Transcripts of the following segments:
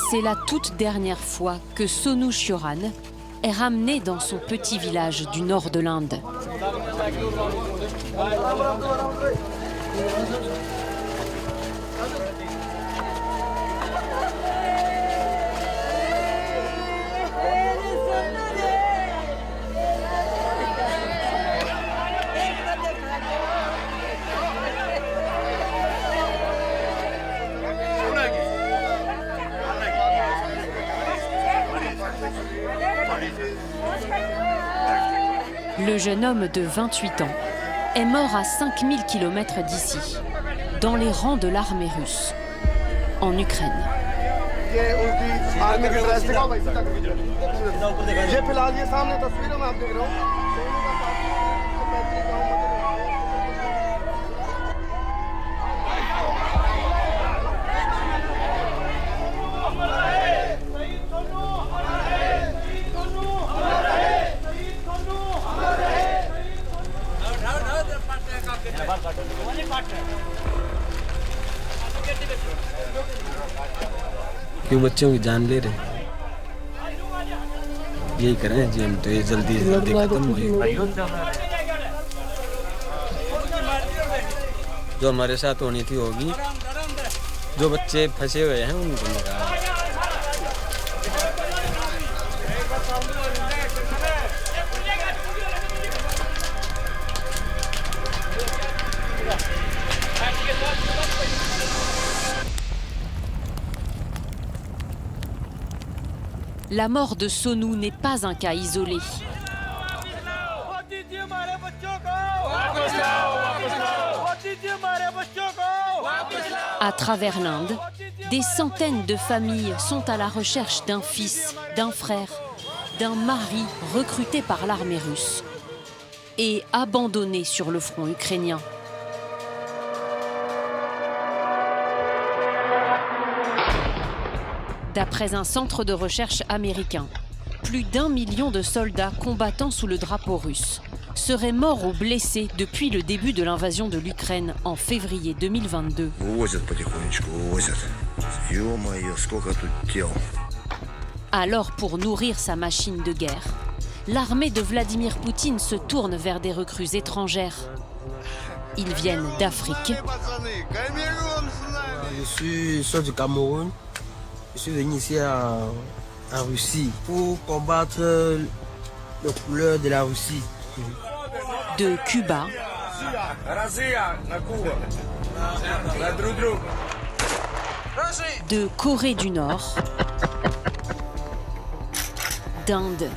C'est la toute dernière fois que Sonu Chioran est ramené dans son petit village du nord de l'Inde. Le jeune homme de 28 ans est mort à 5000 km d'ici, dans les rangs de l'armée russe, en Ukraine. क्यों बच्चों की जान ले रहे यही करें जी हम तो ये जल्दी से जल्दी खत्म हो जो हमारे साथ होनी थी होगी जो बच्चे फंसे हुए हैं उनको मरा La mort de Sonu n'est pas un cas isolé. À travers l'Inde, des centaines de familles sont à la recherche d'un fils, d'un frère, d'un mari recruté par l'armée russe et abandonné sur le front ukrainien. D'après un centre de recherche américain, plus d'1 million de soldats combattant sous le drapeau russe seraient morts ou blessés depuis le début de l'invasion de l'Ukraine en février 2022. Alors, pour nourrir sa machine de guerre, l'armée de Vladimir Poutine se tourne vers des recrues étrangères. Ils viennent d'Afrique. Je suis sorti du Cameroun. Je suis venu ici en Russie pour combattre les couleurs de la Russie. De Cuba, de Corée du Nord, d'Inde.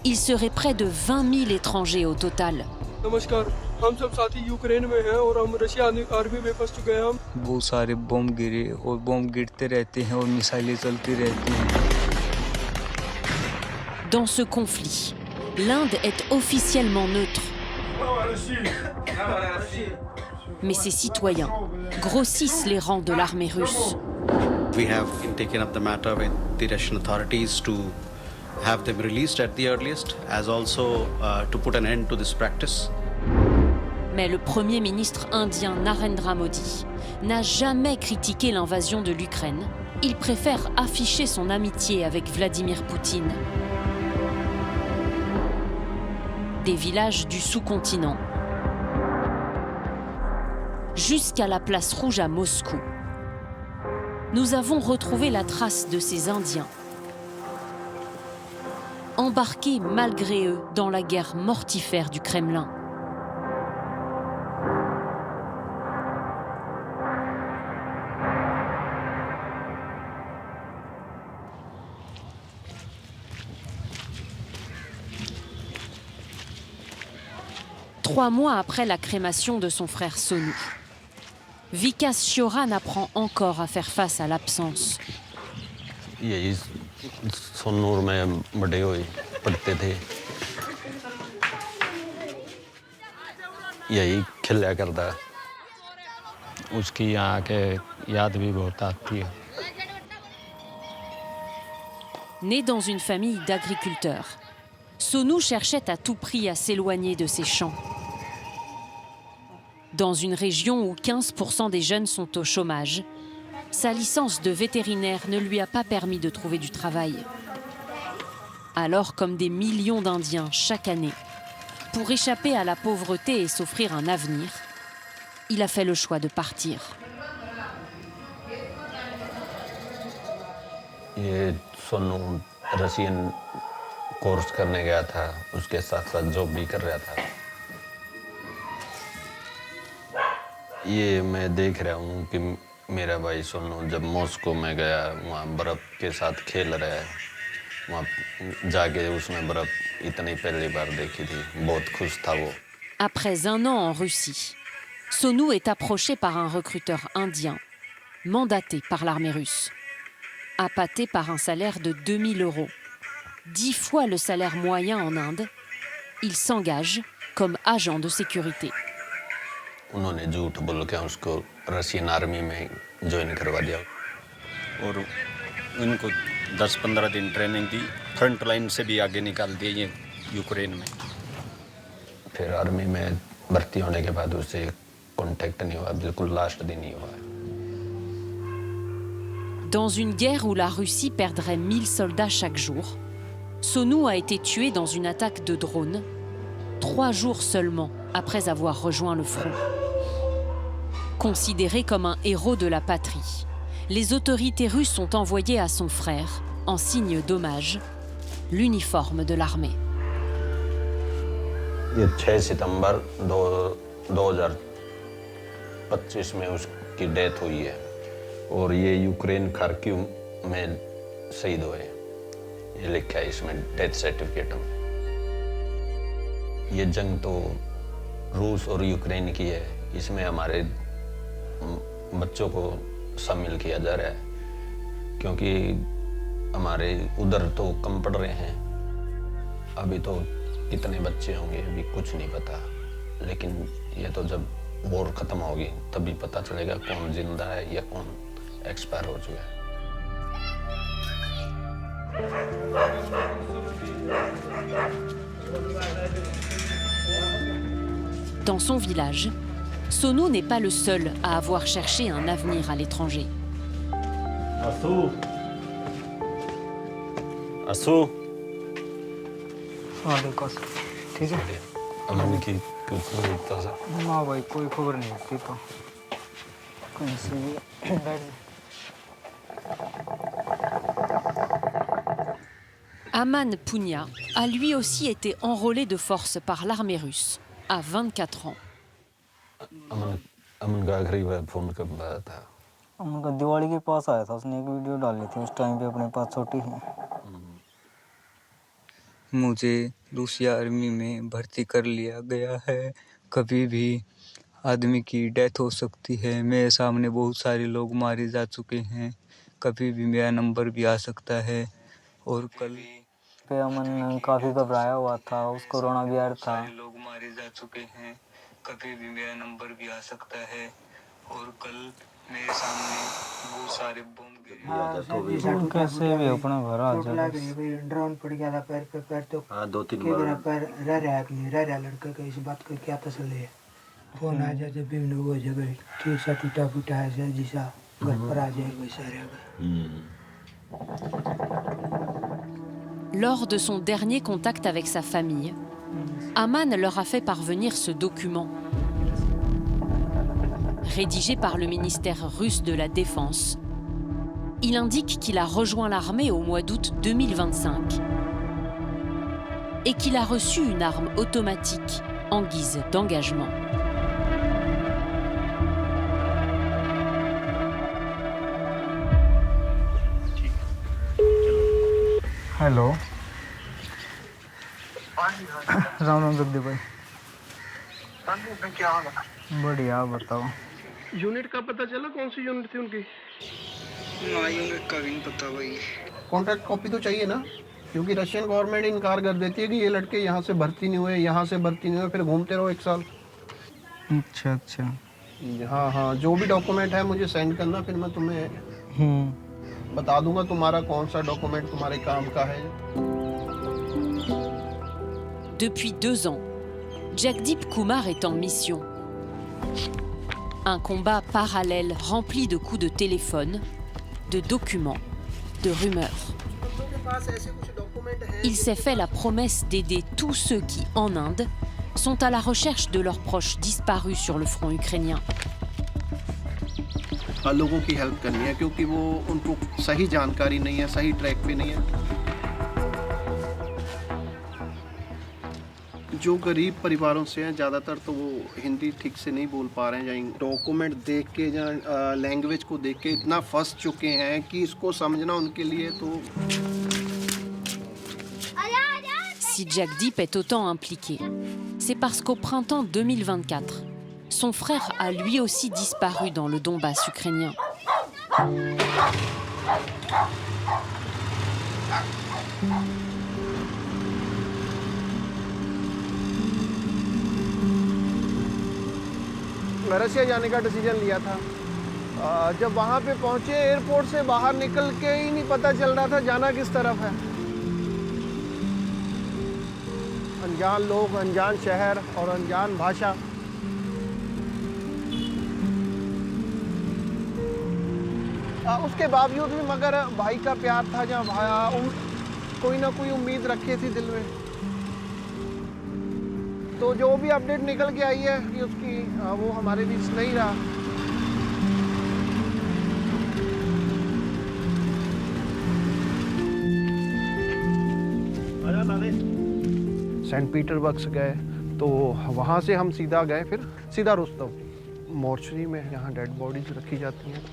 Il serait près de 20 000 étrangers au total. बहुत सारे बम गिरे और बम गिरते रहते हैं और मिसाइलें चलती रहती हैं. Dans ce conflit, l'Inde est officiellement neutre. Mais ses citoyens grossissent les rangs de l'armée russe. We have taken up the matter with the Russian authorities to have them released at the earliest, as also to put an end to this practice. Mais le Premier ministre indien Narendra Modi n'a jamais critiqué l'invasion de l'Ukraine. Il préfère afficher son amitié avec Vladimir Poutine. Des villages du sous-continent jusqu'à la place rouge à Moscou, nous avons retrouvé la trace de ces Indiens, embarqués malgré eux dans la guerre mortifère du Kremlin. Trois mois après la crémation de son frère Sonu, Vikas Chioran apprend encore à faire face à l'absence. उसकी यहाँ के याद भी बहुत आती है. Né dans une famille d'agriculteurs, Sonu cherchait à tout prix à s'éloigner de ses champs. Dans une région où 15% des jeunes sont au chômage, sa licence de vétérinaire ne lui a pas permis de trouver du travail. Alors, comme des millions d'Indiens chaque année, pour échapper à la pauvreté et s'offrir un avenir, il a fait le choix de partir. ये Sonu Russian course करने गया था, उसके साथ साथ जॉब भी कर रहा था। ये मैं देख रहा हूँ कि मेरा भाई सोनू जब मॉस्को में गया, वहाँ बर्फ़ के साथ खेल रहा है, वहाँ जाके उसने बर्फ़ इतनी पहली बार देखी थी, बहुत खुश था वो। Après un an en Russie, Sonou est approché par un recruteur indien, mandaté par l'armée russe. Appâté par un salaire de 2000 €, 10 fois le salaire moyen en Inde, il s'engage comme agent de sécurité. उन्होंने झूठ बोल के उसको Russian army में ज्वाइन करवा दिया और इनको 10-15 दिन ट्रेनिंग दी, फ्रंट लाइन से भी आगे निकाल दिए ये यूक्रेन में। फिर आर्मी में भर्ती होने के बाद उससे कांटेक्ट नहीं हुआ, बिल्कुल लास्ट दिन ही हुआ। Dans une guerre où la Russie perdrait 1000 soldats chaque jour, Sonou a été tué dans une attaque de drone, 3 jours seulement après avoir rejoint le front. Considéré comme un héros de la patrie, les autorités russes ont envoyé à son frère, en signe d'hommage, l'uniforme de l'armée. ये 6 सितंबर 2025 में उसकी डेथ हुई है और ये Ukraine Kharkiv में शहीद हुए। ये लिखा है इसमें डेथ सर्टिफिकेट में। ये जंग तो रूस और यूक्रेन की है, इसमें हमारे बच्चों को शामिल किया जा रहा है क्योंकि हमारे उधर तो कम पढ़ रहे हैं। अभी तो कितने बच्चे होंगे अभी कुछ नहीं पता, लेकिन ये तो जब वॉर खत्म होगी तभी पता चलेगा कौन जिंदा है या कौन एक्सपायर हो चुका है। Dans son village, Sonou n'est pas le seul à avoir cherché un avenir à l'étranger. असू हाँ देखो ठीक है। अमन की कुछ नहीं था सर। हाँ भाई कोई खबर नहीं होती तो कहीं से बैठ जा। Aman Punia a lui aussi été enrôlé de force par l'armée russe à 24 ans. अमन का आखिरी बार फोन कब आया था? उनका दिवाली के पास आया था, उसने एक वीडियो डाली थी, उस टाइम पे अपने पास छोटी थी। मुझे रूसिया आर्मी में भर्ती कर लिया गया है। कभी भी आदमी की डेथ हो सकती है। मेरे सामने बहुत सारे लोग मारे जा चुके हैं, कभी भी मेरा नंबर भी आ सकता है। और कल पे अमन काफ़ी घबराया हुआ था, उसको कोरोना भी आ रहा था। लोग मारे जा चुके हैं, कभी भी मेरा नंबर भी आ सकता है। और कल मेरे सामने बहुत सारे बम गिरे। कैसे भी अपने घर आ जाए। ड्रोन पड़ गया था पैर पे, पैर तो हाँ 2-3 के मेरा बार पैर रह रहा लड़का का, इस बात का क्या तसल्ली है। फोन आ जाए जब भी वो जगह ठीक सा टूटा फूटा है जैसा घर पर आ जाए वैसा रहेगा। Lors de son dernier contact avec sa famille, Aman leur a fait parvenir ce document. Rédigé par le ministère russe de la Défense, il indique qu'il a rejoint l'armée au mois d'août 2025 et qu'il a reçu une arme automatique en guise d'engagement. Hello Ram Ram Jagdeep भाई। क्या होगा? बढ़िया, बताओ। यूनिट का पता चला? कौन सी यूनिट थी उनकी? ना यूनिट का भी नहीं पता भाई। कॉन्ट्रैक्ट कॉपी तो चाहिए ना, क्योंकि रशियन गवर्नमेंट इनकार कर देती है कि ये लड़के यहाँ से भर्ती नहीं हुए, यहाँ से भर्ती नहीं हुए, फिर घूमते रहो 1 साल। अच्छा अच्छा। हाँ हाँ, जो भी डॉक्यूमेंट है मुझे सेंड करना, फिर मैं तुम्हें बता दूंगा तुम्हारा कौन सा डॉक्यूमेंट तुम्हारे काम का है। Depuis 2 ans, Jagdeep Kumar est en mission. Un combat parallèle rempli de coups de téléphone, de documents, de rumeurs. Il s'est fait la promesse d'aider tous ceux qui, en Inde, sont à la recherche de leurs proches disparus sur le front ukrainien. लोगों की हेल्प करनी है क्योंकि वो उनको सही जानकारी नहीं है, सही ट्रैक पे नहीं है। जो गरीब परिवारों से हैं ज़्यादातर तो वो हिंदी ठीक से नहीं बोल पा रहे हैं, या डॉक्यूमेंट देख के या लैंग्वेज को देख के इतना फंस चुके हैं कि इसको समझना उनके लिए तो। Si Jagdeep est autant impliqué, c'est parce qu'au printemps 2024, son frère a lui aussi disparu dans le Donbass ukrainien. Russia जाने का डिसीजन लिया था। जब वहाँ पे पहुँचे एयरपोर्ट से बाहर निकल के ही नहीं पता चल रहा था जाना किस तरफ है। अनजान लोग, अनजान शहर और अनजान भाषा। उसके बावजूद भी मगर भाई का प्यार था, जहाँ कोई ना कोई उम्मीद रखी थी दिल में। तो जो भी अपडेट निकल के आई है कि उसकी वो हमारे बीच नहीं रहा। सेंट पीटर्सबर्ग गए तो वहाँ से हम सीधा गए, फिर सीधा रुस्तम मोर्चरी में, यहाँ डेड बॉडीज रखी जाती हैं।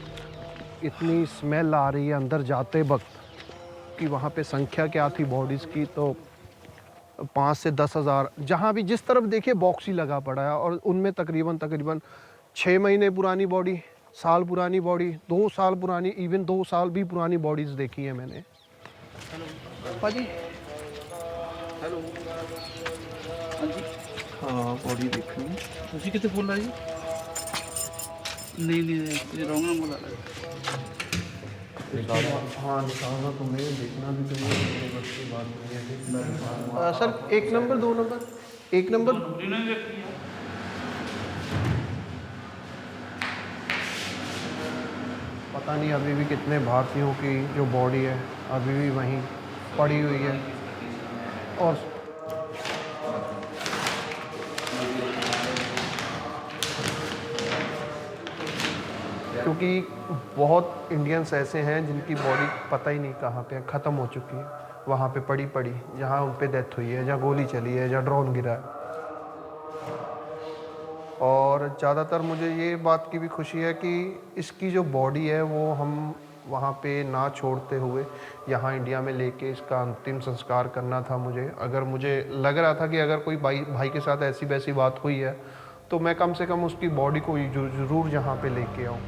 इतनी स्मेल आ रही है अंदर जाते वक्त कि वहाँ पे संख्या क्या थी बॉडीज़ की, तो 5 से 10 हज़ार, जहाँ भी जिस तरफ देखिए बॉक्स ही लगा पड़ा है। और उनमें तकरीबन 6 महीने पुरानी बॉडी, साल पुरानी बॉडी, 2 साल पुरानी, इवन 2 साल भी पुरानी बॉडीज़ देखी है मैंने। पाजी हेलो, हाँ बॉडी देखनी है। जी कितने बोल रहा है? नहीं रॉन्ग नंबर बोला है। हाँ निकालना तुम्हें, देखना भी तुम्हें, बस की बात नहीं है। सर 1 नंबर 2 नंबर 1 नंबर पता नहीं अभी भी कितने भारतीयों की जो बॉडी है अभी भी वहीं पड़ी हुई है। और क्योंकि बहुत इंडियंस ऐसे हैं जिनकी बॉडी पता ही नहीं कहाँ पे ख़त्म हो चुकी है, वहाँ पे पड़ी जहाँ उन पे डेथ हुई है, जहाँ गोली चली है, जहाँ ड्रोन गिरा है। और ज़्यादातर मुझे ये बात की भी खुशी है कि इसकी जो बॉडी है वो हम वहाँ पे ना छोड़ते हुए यहाँ इंडिया में लेके इसका अंतिम संस्कार करना था मुझे। अगर मुझे लग रहा था कि अगर कोई भाई के साथ ऐसी वैसी बात हुई है तो मैं कम से कम उसकी बॉडी को ज़रूर यहाँ पे लेके आऊँ।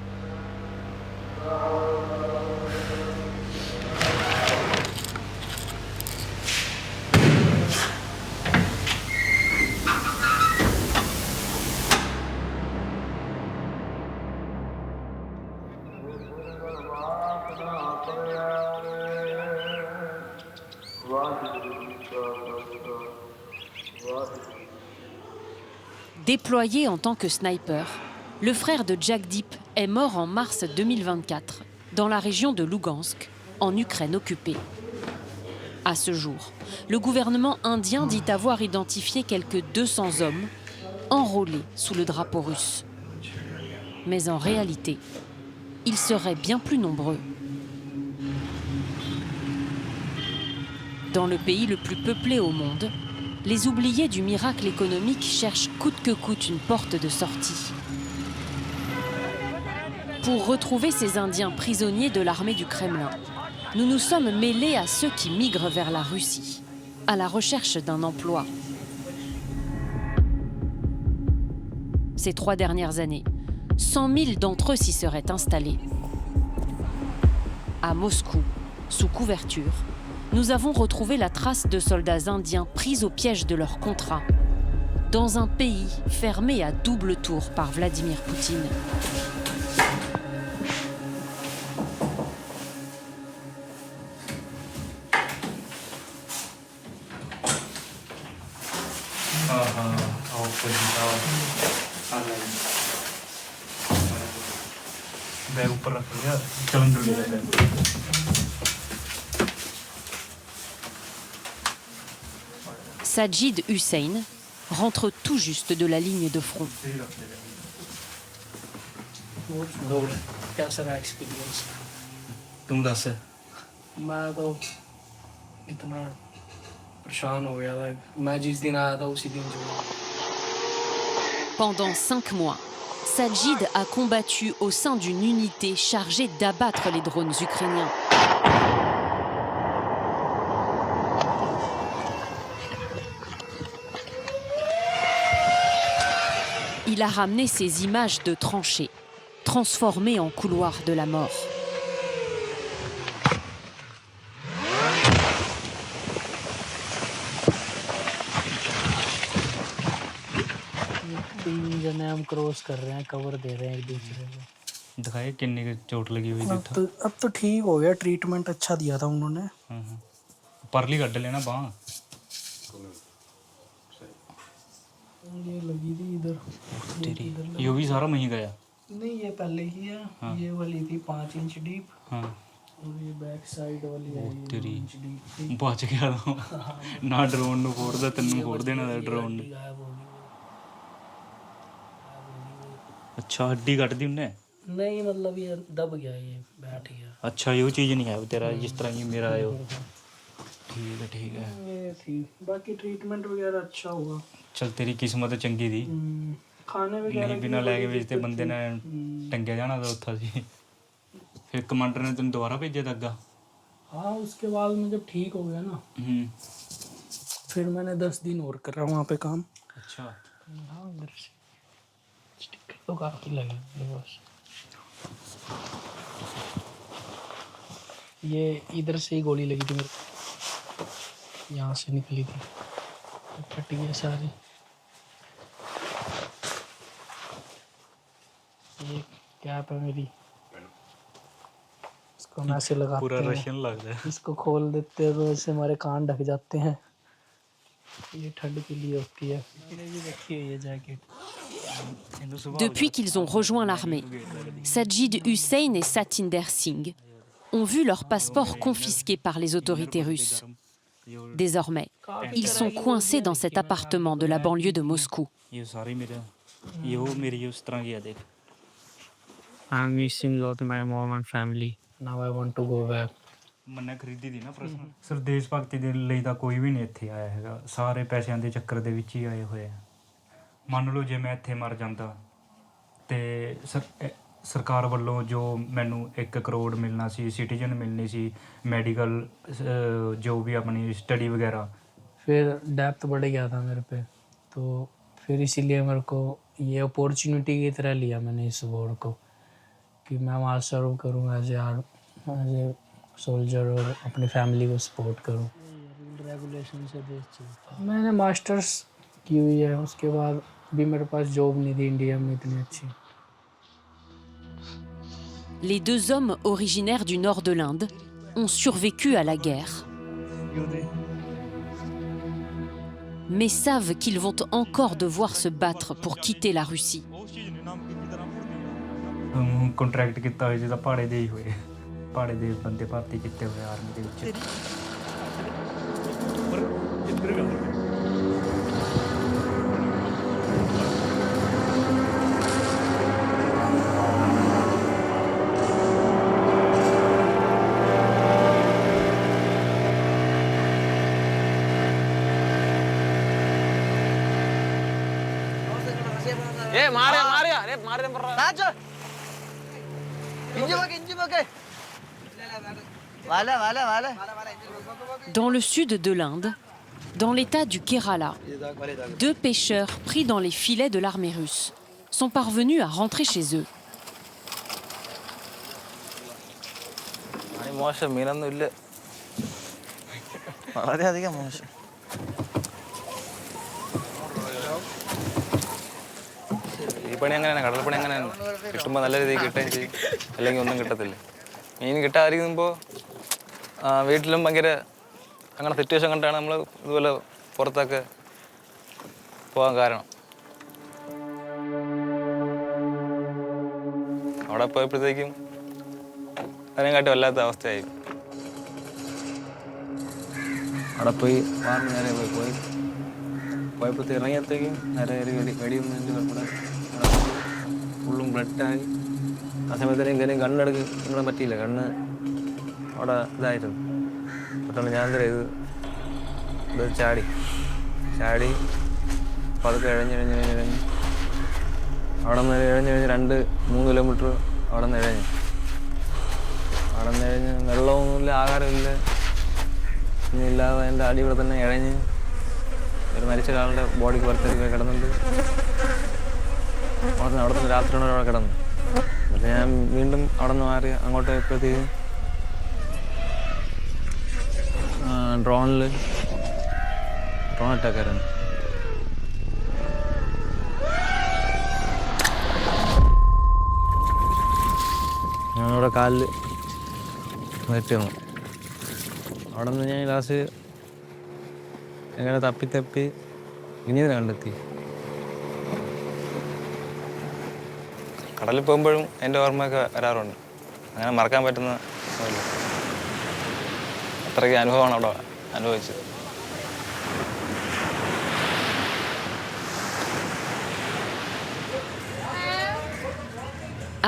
Déployé en tant que sniper, le frère de Jagdeep est mort en mars 2024 dans la région de Lugansk, en Ukraine occupée. À ce jour, le gouvernement indien dit avoir identifié quelques 200 hommes enrôlés sous le drapeau russe. Mais en réalité, ils seraient bien plus nombreux. Dans le pays le plus peuplé au monde, les oubliés du miracle économique cherchent coûte que coûte une porte de sortie. Pour retrouver ces Indiens prisonniers de l'armée du Kremlin, nous nous sommes mêlés à ceux qui migrent vers la Russie, à la recherche d'un emploi. Ces 3 dernières années, 100 000 d'entre eux s'y seraient installés. À Moscou, sous couverture, nous avons retrouvé la trace de soldats indiens pris au piège de leur contrat, dans un pays fermé à double tour par Vladimir Poutine. Bag ऊपर रख लिया चलन दो ले Sajid Hussein rentre tout juste de la ligne de front. कैसा रहा एक्सपीरियंस? तुम दस मैं तो इतना परेशान हो गया था, मैं जिस दिन आया था उसी दिन जो Pendant 5 mois, Sajid a combattu au sein d'une unité chargée d'abattre les drones ukrainiens. Il a ramené ces images de tranchées, transformées en couloirs de la mort. तीन जने हम क्रॉस कर रहे हैं, कवर दे रहे हैं एक दूसरे को। दिखाए किन्नी की चोट लगी हुई थी। अब तो ठीक हो गया, ट्रीटमेंट अच्छा दिया था उन्होंने। परली कट लेना बांह ये लगी थी इधर। ये भी सारा वहीं गया। नहीं, ये पहले की है। हाँ। ये वाली थी 5 इंच डीप। हाँ। और ये बैक साइड वाली है, ये 2 इंच डीप थी। बच गया ना ड्रोन ਨੂੰ ਫੋੜਦਾ ਤੈਨੂੰ ਫੋੜ ਦੇਣਾ ਦਾ ड्रोन ਨੇ। अच्छा हड्डी कट दी उन्हें? नहीं, मतलब ये दब गया, ये बैठ गया। अच्छा ये चीज़ नहीं है तेरा जिस तरह ये मेरा है। ठीक है। ये थी, बाकी ट्रीटमेंट वगैरह अच्छा हुआ। चल तेरी किस्मत चंगी थी। खाने वगैरह नहीं बिना लैके भेजते बंदे ने टंगे जाना था उत्था सी। फिर कमांडर ने तेन दोबारा भेजा था अग्गा? हाँ, उसके बाद में जब ठीक हो गया ना, फिर मैंने 10 दिन और करा वहाँ पे काम। अच्छा। हाँ, उधर से स्टिकर तो काफ़ी लगे बस। ये इधर से ही गोली लगी थी मेरे को, यहाँ से निकली थी, फट गई सारी। ये कैप है मेरी, इसको हम ऐसे लगाते पूरा हैं, रशियन लग रहा है। इसको खोल देते हैं तो इससे हमारे कान ढक जाते हैं। ये ठंड के लिए होती है। देखिए ये jacket. Depuis qu'ils ont rejoint l'armée, Sajid Hussein et Satinder Singh ont vu leurs passeports confisqués par les autorités russes. Désormais, ils sont coincés dans cet appartement de la banlieue de Moscou. I'm missing a lot my mom and family. Now I want to go back. ਮੰਨੇ ਖਰੀਦੀ ਦੀ ਨਾ ਪ੍ਰਸ਼ਨ ਸਰ ਦੇਸ਼ ਭਗਤੀ ਦੇ ਲਈ ਤਾਂ ਕੋਈ ਵੀ ਨਹੀਂ ਇੱਥੇ ਆਇਆ ਹੈਗਾ। ਸਾਰੇ ਪੈਸਿਆਂ ਦੇ ਚੱਕਰ ਦੇ ਵਿੱਚ ਹੀ ਆਏ ਹੋਏ ਆ। ਮੰਨ ਲਓ ਜੇ ਮੈਂ ਇੱਥੇ ਮਰ ਜਾਂਦਾ ਤੇ ਸਰਕਾਰ ਵੱਲੋਂ ਜੋ ਮੈਨੂੰ 1 ਕਰੋੜ ਮਿਲਣਾ ਸੀ, ਸਿਟੀਜ਼ਨ ਮਿਲਣੀ ਸੀ, ਮੈਡੀਕਲ जो भी अपनी स्टडी वगैरह। फिर डेप्थ बढ़ गया था मेरे पे, तो फिर इसीलिए मेरे को ये अपॉर्चुनिटी की तरह लिया मैंने इस वॉर को, कि मैं वहाँ सर्व करूँ एज ए सोल्जर और अपनी फैमिली को सपोर्ट करूँ। रेगुलेशन से मैंने मास्टर्स की हुई है, उसके बाद भी मेरे पास जॉब नहीं थी इंडिया में इतनी अच्छी। Les 2 hommes originaires du nord de l'Inde ont survécu à la guerre, mais savent qu'ils vont encore devoir se battre pour quitter la Russie. Contract ਕੀਤਾ ਹੋਇਆ ਜਿਹਦਾ ਪਹਾੜੇ ਦੇ ਹੀ ਹੋਏ, ਪਹਾੜੇ ਦੇ ਬੰਦੇ ਭਰਤੀ ਕੀਤੇ ਹੋਏ ਆਰਮੀ ਦੇ ਵਿੱਚ। Dans le sud de l'Inde, dans l'état du Kerala, 2 pêcheurs pris dans les filets de l'armée russe sont parvenus à rentrer chez eux. ഈ പണി അങ്ങനെയാണ്, കടൽപ്പണി അങ്ങനെയാണ്. കിട്ടുമ്പോൾ നല്ല രീതിയിൽ കിട്ടുകയും ചെയ്യും, അല്ലെങ്കിൽ ഒന്നും കിട്ടത്തില്ല. മീൻ കിട്ടാതിരിക്കുമ്പോൾ വീട്ടിലും ഭയങ്കര അങ്ങനെ സിറ്റുവേഷൻ കണ്ടാണ് നമ്മൾ ഇതുപോലെ പുറത്തൊക്കെ പോകാൻ കാരണം. അവിടെ പോയപ്പോഴത്തേക്കും അതിനെക്കാട്ടി വല്ലാത്ത അവസ്ഥയായി. അവിടെ പോയി വാറിന് നേരെ പോയപ്പോഴത്തേക്ക് ഇറങ്ങിയപ്പോഴത്തേക്കും നേരെ വെടിയൊന്നും കൂടെ ഫുള്ളും ബ്ലഡായി. ആ സമയത്തേനും എന്തെങ്കിലും കണ്ണെടുക്ക് ഇങ്ങനെ പറ്റിയില്ല, കണ്ണ് അവിടെ ഇതായിരുന്നു. പെട്ടെന്ന് ഞാൻ എന്താ ഇത് ചാടി പതുക്കെ ഇഴഞ്ഞ് അവിടെ നിന്ന് ഇഴഞ്ഞ് 2-3 കിലോമീറ്റർ അവിടെ നിന്ന് ഇഴഞ്ഞ് വെള്ളമൊന്നുമില്ല, ആഹാരമില്ല, ഇല്ലാതെ എൻ്റെ അടി ഇവിടെ തന്നെ ഇഴഞ്ഞ് ഒരു മരിച്ച ഒരാളുടെ ബോഡിക്ക് പുറത്തേക്ക് കിടന്നുണ്ട്. അവിടെ നിന്ന് രാത്രി അവിടെ കിടന്നു. എന്നിട്ട് ഞാൻ വീണ്ടും അവിടെ നിന്ന് മാറി അങ്ങോട്ട് പോയപ്പോഴത്തേക്കും ഡ്രോൺ അറ്റാക്കായിരുന്നു. ഞാനിവിടെ കാലിൽ വെട്ടി വന്നു. അവിടെ നിന്ന് ഞാൻ ലാസ്റ്റ് എങ്ങനെ തപ്പി ഇനിയതിനെ കണ്ടെത്തി. കടലിൽ പോകുമ്പോഴും എൻ്റെ ഓർമ്മയൊക്കെ വരാറുണ്ട്. അങ്ങനെ മറക്കാൻ പറ്റുന്ന ഒന്നുമില്ല. അത്രയ്ക്ക് അനുഭവമാണ് അവിടെ അനുഭവിച്ചത്.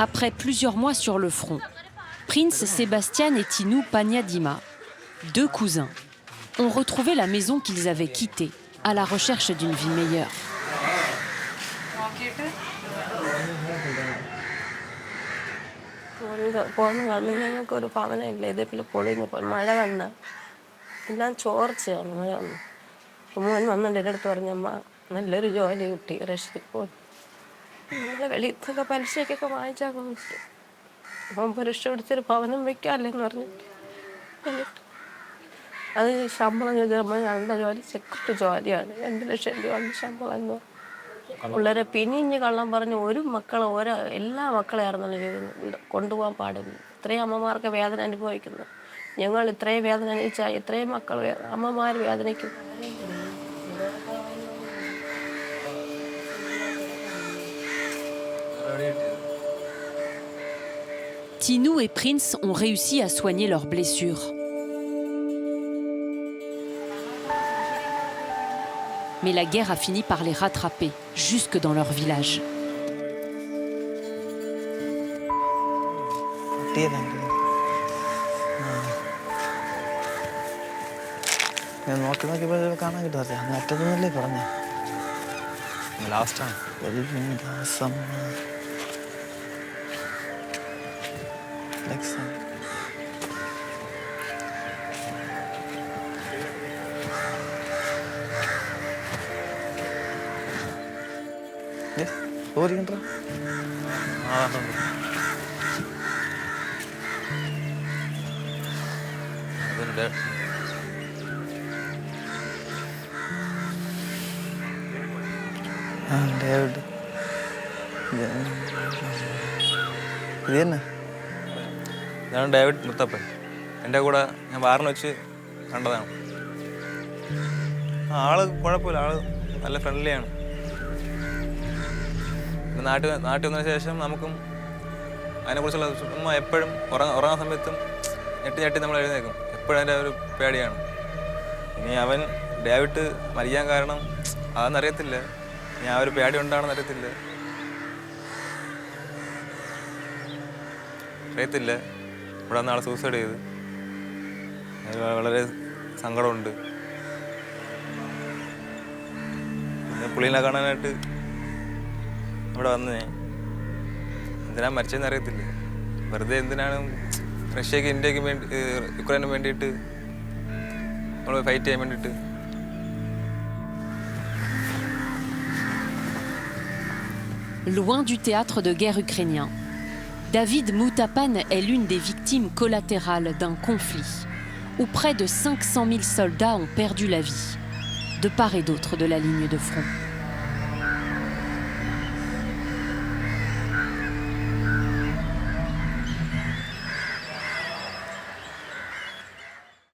Après plusieurs mois sur le front, Prince, Sébastien et Tinou Paniadima, 2 cousins, ont retrouvé la maison qu'ils avaient quittée à la recherche d'une vie meilleure. ഞങ്ങൾക്കൊരു ഭവനമില്ല. ഇതേപോലെ പൊളിഞ്ഞു പോയി. മഴ വന്ന എല്ലാം ചോർച്ചയാണ്. മഴ വന്നു. മോൻ വന്നിട്ട് എൻ്റെ അടുത്ത് പറഞ്ഞമ്മ നല്ലൊരു ജോലി കിട്ടി, രക്ഷപ്പോയി. നമ്മളെ വെളിത്തൊക്കെ പലിശയ്ക്കൊക്കെ വാങ്ങിച്ചാൽ പറ്റും. അപ്പം രക്ഷപ്പെടുത്തൊരു ഭവനം വെക്കാമല്ലേന്ന് പറഞ്ഞു. അത് ശമ്പളം ചോദിച്ചപ്പോൾ ഞങ്ങളുടെ ജോലി സെക്യൂരിറ്റി ജോലിയാണ്. 2 ലക്ഷം രൂപ ശമ്പളം എന്ന് പിള്ളേരെ പിന്നിഞ്ഞ് കള്ളം പറഞ്ഞ് എല്ലാ മക്കളെയായിരുന്നല്ലോ ചെയ്യുന്നത്. കൊണ്ടുപോകാൻ പാടില്ല. ഇത്രയും അമ്മമാർക്ക് വേദന അനുഭവിക്കുന്നത്. ഞങ്ങൾ ഇത്രയും വേദന അനുഭവിച്ചാൽ ഇത്രയും അമ്മമാർ വേദനയ്ക്കും. Tinou et Prince ont réussi à soigner leurs blessures. Mais la guerre a fini par les rattraper, jusque dans leur village. David ഇത് തന്നെ, ഇതാണ് ഡേവിഡ് മുത്തപ്പൻ. എൻ്റെ കൂടെ ഞാൻ വാറിന് വെച്ച് കണ്ടതാണ്. ആള് കുഴപ്പമില്ല, ആള് നല്ല ഫ്രണ്ട്ലിയാണ്. നാട്ടിൽ വന്നതിന് ശേഷം നമുക്കും അതിനെക്കുറിച്ചുള്ള ചുമ്മാ എപ്പോഴും ഉറങ്ങാൻ സമയത്തും ഞെട്ടി നമ്മൾ എഴുന്നേക്കും. എപ്പോഴും അതിൻ്റെ ഒരു പേടിയാണ്. ഇനി അവൻ ഡേവിഡ് മരിക്കാൻ കാരണം അതെന്നറിയത്തില്ല, ഇനി ആ ഒരു പേടി ഉണ്ടാണെന്ന് അറിയത്തില്ല. ഇവിടെ നാളെ സൂസൈഡ് ചെയ്ത് വളരെ സങ്കടമുണ്ട്. പിന്നെ പുള്ളിനെ കാണാനായിട്ട് ഇവിടെ വന്ന് ഞാൻ എന്തിനാ മരിച്ചതെന്ന് അറിയത്തില്ല. വെറുതെ എന്തിനാണ് റഷ്യക്ക് ഇന്ത്യക്ക് വേണ്ടി യുക്രൈന് വേണ്ടിയിട്ട് നമ്മൾ ഫൈറ്റ് ചെയ്യാൻ വേണ്ടിയിട്ട്. Loin du théâtre de guerre ukrainien, David Moutapan est l'une des victimes collatérales d'un conflit où près de 500 000 soldats ont perdu la vie, de part et d'autre de la ligne de front.